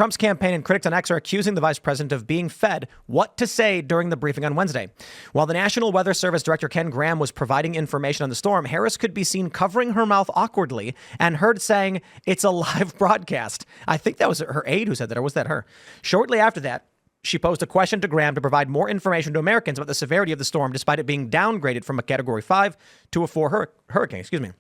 Trump's campaign and critics on X are accusing the vice president of being fed what to say during the briefing on Wednesday. While the National Weather Service Director Ken Graham was providing information on the storm, Harris could be seen covering her mouth awkwardly and heard saying, "It's a live broadcast." I think that was her aide who said that, or was that her? Shortly after that, she posed a question to Graham to provide more information to Americans about the severity of the storm, despite it being downgraded from a Category 5 to a 4 hurricane.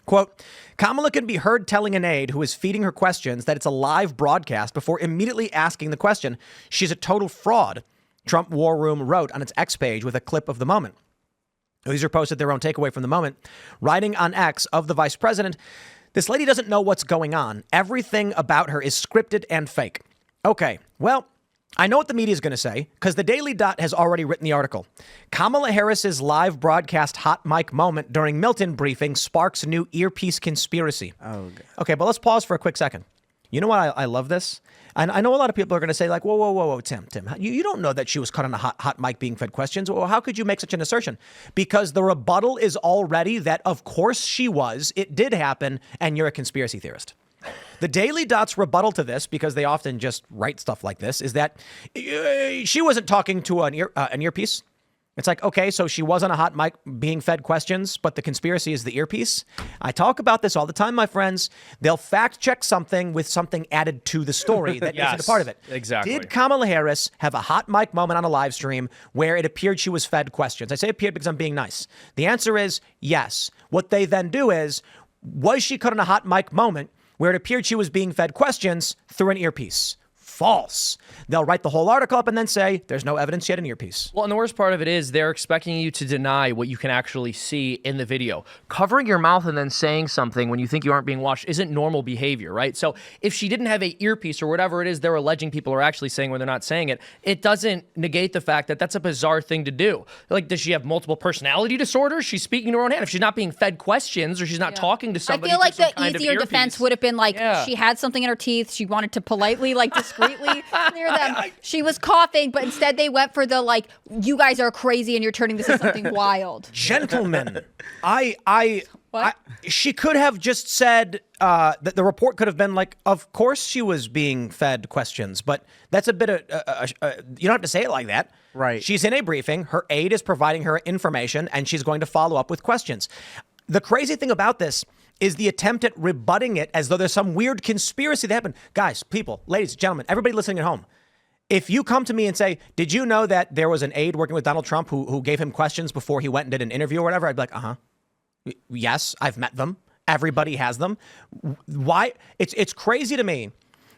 Quote, Kamala can be heard telling an aide who is feeding her questions that it's a live broadcast before immediately asking the question. She's a total fraud, Trump War Room wrote on its X page with a clip of the moment. The user posted their own takeaway from the moment, writing on X of the vice president, "This lady doesn't know what's going on. Everything about her is scripted and fake." Okay, well, I know what the media is going to say because the Daily Dot has already written the article. Kamala Harris's live broadcast hot mic moment during Milton briefing sparks new earpiece conspiracy. Oh, God. Okay, but let's pause for a quick second. You know what? I love this. And I know a lot of people are going to say like, whoa, Tim, you don't know that she was caught on a hot mic being fed questions. Well, how could you make such an assertion? Because the rebuttal is already that, of course she was, it did happen, and you're a conspiracy theorist. The Daily Dot's rebuttal to this, because they often just write stuff like this, is that she wasn't talking to an earpiece. It's like, okay, so she was on a hot mic being fed questions, but the conspiracy is the earpiece. I talk about this all the time, my friends. They'll fact check something with something added to the story that isn't a part of it. Exactly. Did Kamala Harris have a hot mic moment on a live stream where it appeared she was fed questions? I say appeared because I'm being nice. The answer is yes. What they then do is, was she caught on a hot mic moment where it appeared she was being fed questions through an earpiece? False. They'll write the whole article up and then say, there's no evidence yet an earpiece. Well, and the worst part of it is they're expecting you to deny what you can actually see in the video. Covering your mouth and then saying something when you think you aren't being watched isn't normal behavior, right? So if she didn't have a earpiece or whatever it is they're alleging people are actually saying when they're not saying it, it doesn't negate the fact that that's a bizarre thing to do. Like, does she have multiple personality disorders? She's speaking to her own hand. If she's not being fed questions or she's not talking to somebody, I feel like the easier defense would have been like, she had something in her teeth. She wanted to politely, like discreetly clear them. She was coughing, but instead they went for the like, you guys are crazy and you're turning this into something wild. Gentlemen, she could have just said that the report could have been like, of course she was being fed questions, but that's a bit of, you don't have to say it like that. Right. She's in a briefing. Her aide is providing her information and she's going to follow up with questions. The crazy thing about this is the attempt at rebutting it as though there's some weird conspiracy that happened. Guys, people, ladies, gentlemen, everybody listening at home. If you come to me and say, did you know that there was an aide working with Donald Trump who gave him questions before he went and did an interview or whatever? I'd be like, yes, I've met them. Everybody has them. Why? It's crazy to me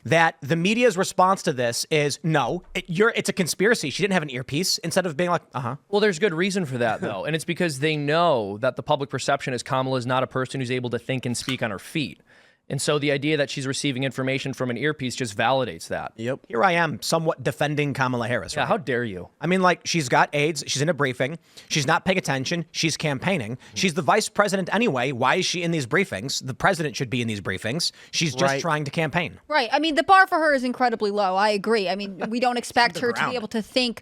that the media's response to this is, no, it's a conspiracy. She didn't have an earpiece, instead of being like, Well, there's good reason for that, though. And it's because they know that the public perception is Kamala is not a person who's able to think and speak on her feet. And so the idea that she's receiving information from an earpiece just validates that. Yep. Here I am somewhat defending Kamala Harris. Yeah, right? how dare you? I mean, like, she's got AIDS. She's in a briefing. She's not paying attention. She's campaigning. She's the vice president anyway. Why is she in these briefings? The president should be in these briefings. She's just trying to campaign. Right. I mean, the bar for her is incredibly low. I agree. I mean, we don't expect her to be able to think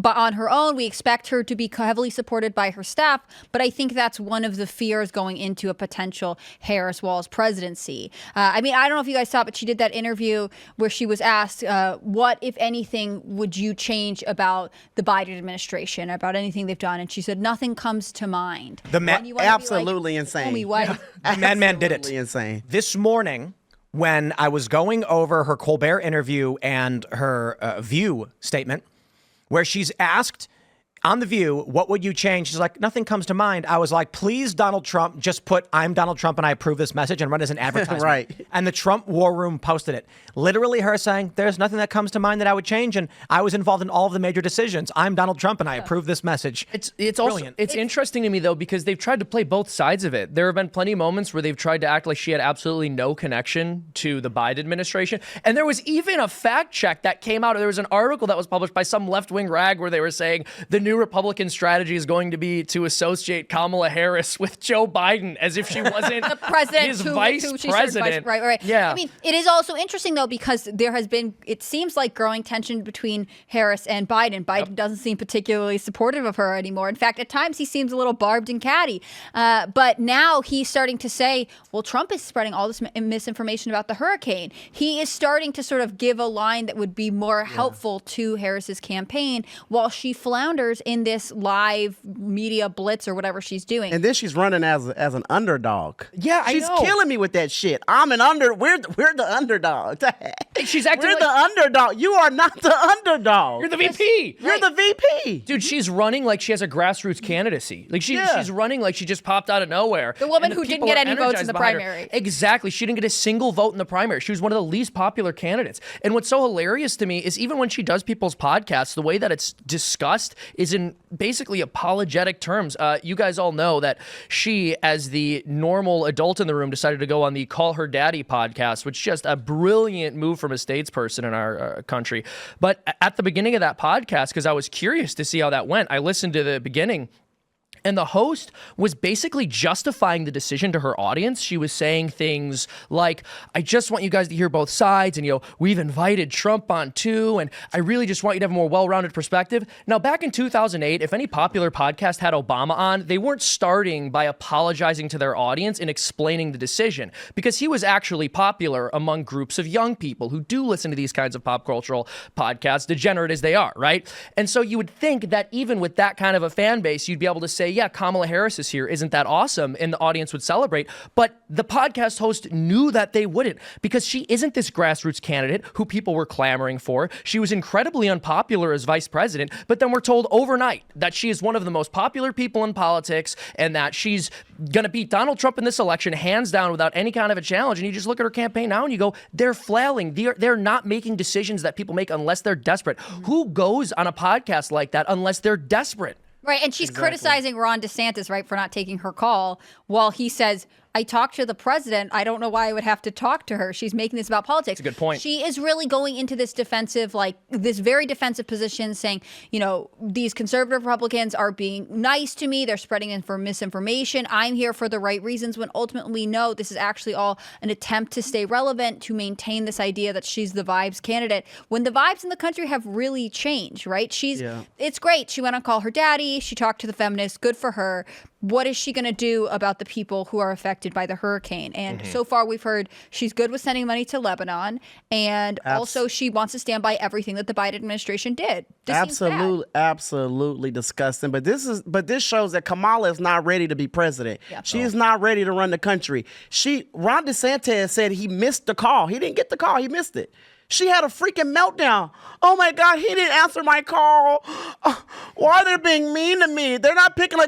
on her own. We expect her to be heavily supported by her staff. But I think that's one of the fears going into a potential Harris-Walz presidency. I mean, I don't know if you guys saw it, but she did that interview where she was asked, what, if anything, would you change about the Biden administration, about anything they've done? And she said, nothing comes to mind. Absolutely insane. The madman did it. Insane. This morning, when I was going over her Colbert interview and her View statement, where she's asked on The View, what would you change? She's like, nothing comes to mind. I was like, please, Donald Trump, just put, I'm Donald Trump and I approve this message and run it as an advertisement. Right. And the Trump War Room posted it. Literally her saying, there's nothing that comes to mind that I would change. And I was involved in all of the major decisions. I'm Donald Trump and I approve this message. It's also, it's interesting to me, though, because they've tried to play both sides of it. There have been plenty of moments where they've tried to act like she had absolutely no connection to the Biden administration. And there was even a fact check that came out. There was an article that was published by some left-wing rag where they were saying the new Republican strategy is going to be to associate Kamala Harris with Joe Biden as if she wasn't the president, his who vice she started president. Right. Yeah. I mean, it is also interesting though because there has been, it seems like growing tension between Harris and Biden. Biden doesn't seem particularly supportive of her anymore. In fact, at times he seems a little barbed and catty. But now he's starting to say, well, Trump is spreading all this misinformation about the hurricane. He is starting to sort of give a line that would be more helpful to Harris's campaign while she flounders in this live media blitz or whatever she's doing. And then she's running as an underdog. Yeah, I she's know. killing me with that shit. We're the underdog. She's acting We're like the underdog. You are not the underdog. you're the VP. You're the VP. Dude, she's running like she has a grassroots candidacy. Like she's running like she just popped out of nowhere. The woman And who people didn't get are any votes in energized the behind her. primary. Exactly. She didn't get a single vote in the primary. She was one of the least popular candidates. And what's so hilarious to me is even when she does people's podcasts, the way that it's discussed is in basically apologetic terms. You guys all know that she, as the normal adult in the room, decided to go on the Call Her Daddy podcast, which is just a brilliant move from a statesperson in our country. But at the beginning of that podcast, because I was curious to see how that went, I listened to the beginning. And the host was basically justifying the decision to her audience. She was saying things like, I just want you guys to hear both sides. And, we've invited Trump on too. And I really just want you to have a more well-rounded perspective. Now, back in 2008, if any popular podcast had Obama on, they weren't starting by apologizing to their audience and explaining the decision because he was actually popular among groups of young people who do listen to these kinds of pop cultural podcasts, degenerate as they are, right? And so you would think that even with that kind of a fan base, you'd be able to say, yeah, Kamala Harris is here. Isn't that awesome? And the audience would celebrate. But the podcast host knew that they wouldn't because she isn't this grassroots candidate who people were clamoring for. She was incredibly unpopular as vice president, but then we're told overnight that she is one of the most popular people in politics and that she's going to beat Donald Trump in this election hands down without any kind of a challenge. And you just look at her campaign now and you go, they're flailing. They're not making decisions that people make unless they're desperate. Who goes on a podcast like that unless they're desperate? Right, and she's criticizing Ron DeSantis, right, for not taking her call, while he says, I talked to the president. I don't know why I would have to talk to her. She's making this about politics. That's a good point. She is really going into this defensive, this very defensive position saying, these conservative Republicans are being nice to me. They're spreading misinformation. I'm here for the right reasons when ultimately we know this is actually all an attempt to stay relevant, to maintain this idea that she's the vibes candidate. When the vibes in the country have really changed, right? It's great. She went on Call Her Daddy. She talked to the feminists. Good for her. What is she going to do about the people who are affected by the hurricane? And so far we've heard she's good with sending money to Lebanon. And also she wants to stand by everything that the Biden administration did. Absolutely disgusting. But this shows that Kamala is not ready to be president. Yeah. She is not ready to run the country. Ron DeSantis said he missed the call. He didn't get the call. He missed it. She had a freaking meltdown. Oh my God, he didn't answer my call. Why are they being mean to me? They're not picking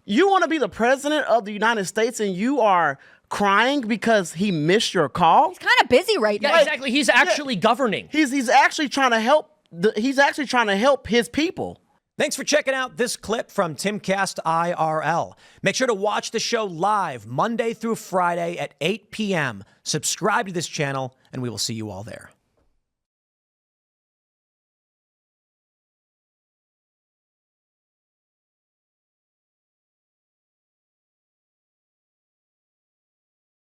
you want to be the president of the United States and you are crying because he missed your call? He's kind of busy right now. Yeah, exactly. He's actually governing. He's actually trying to help. He's actually trying to help his people. Thanks for checking out this clip from Timcast IRL. Make sure to watch the show live Monday through Friday at 8 p.m. Subscribe to this channel, and we will see you all there.